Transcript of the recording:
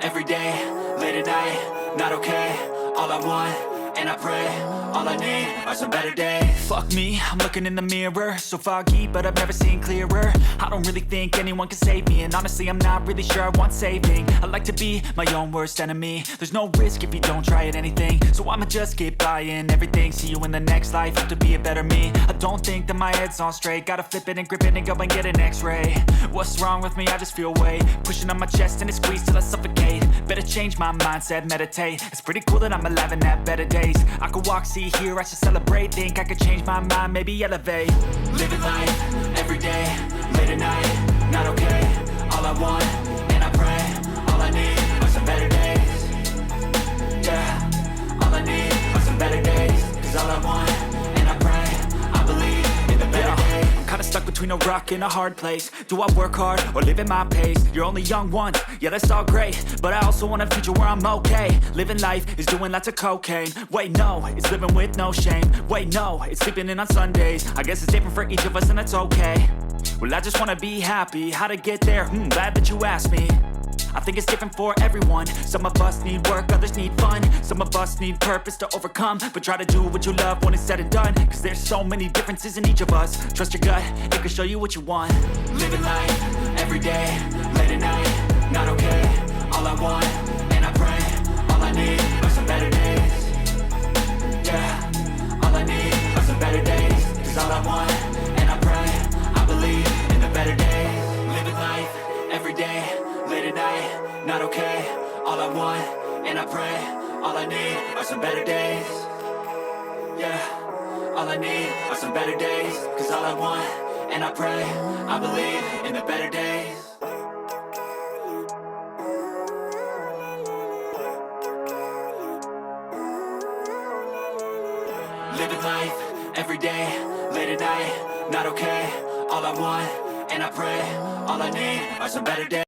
every day, late at night, not okay. All I want, and I pray, all I need are some better days. Fuck me, I'm looking in the mirror, so foggy, but I've never seen clearer. I don't really think anyone can save me, and honestly I'm not really sure I want saving. I like to be my own worst enemy. There's no risk if you don't try at anything, so I'ma just keep buying everything. See you in the next life, hope to be a better me. I don't think that my head's on straight, gotta flip it and grip it and go and get an x-ray. What's wrong with me? I just feel weight pushing on my chest and it squeezes till I suffocate. Better change my mindset, meditate. It's pretty cool that I'm alive and have better days. I could walk, see, hear, I should celebrate. Think I could change my mind, maybe elevate. Living life, every day, late at night, not okay. All I want, and I pray, all I need are some better days. Yeah, all I need are some better days. Cause all I want, and I pray, I believe in the better days. I'm kinda stuck between a rock and a hard place. Do I work hard or live at my pace? You're only young once, yeah that's all great, but I also want a future where I'm okay. Living life is doing lots of cocaine. Wait no, it's living with no shame. Wait no, it's sleeping in on Sundays. I guess it's different for each of us and that's okay. Well I just wanna be happy, how to get there? Glad that you asked me. I think it's different for everyone. Some of us need work, others need fun. Some of us need purpose to overcome. But try to do what you love when it's said and done. Cause there's so many differences in each of us. Trust your gut, it can show you what you want. Living life, every day, late at night, not okay. All I want, and I pray, all I need are some better days. Yeah, all I need are some better days. Cause all I want, and I pray, I believe in the better days. Living life, every day, late at night, not okay. All I want, and I pray, all I need are some better days. Yeah, all I need are some better days. Cause all I want, and I pray, I believe in the better days. Living life, every day, late at night, not okay. All I want, and I pray, all I need are some better days.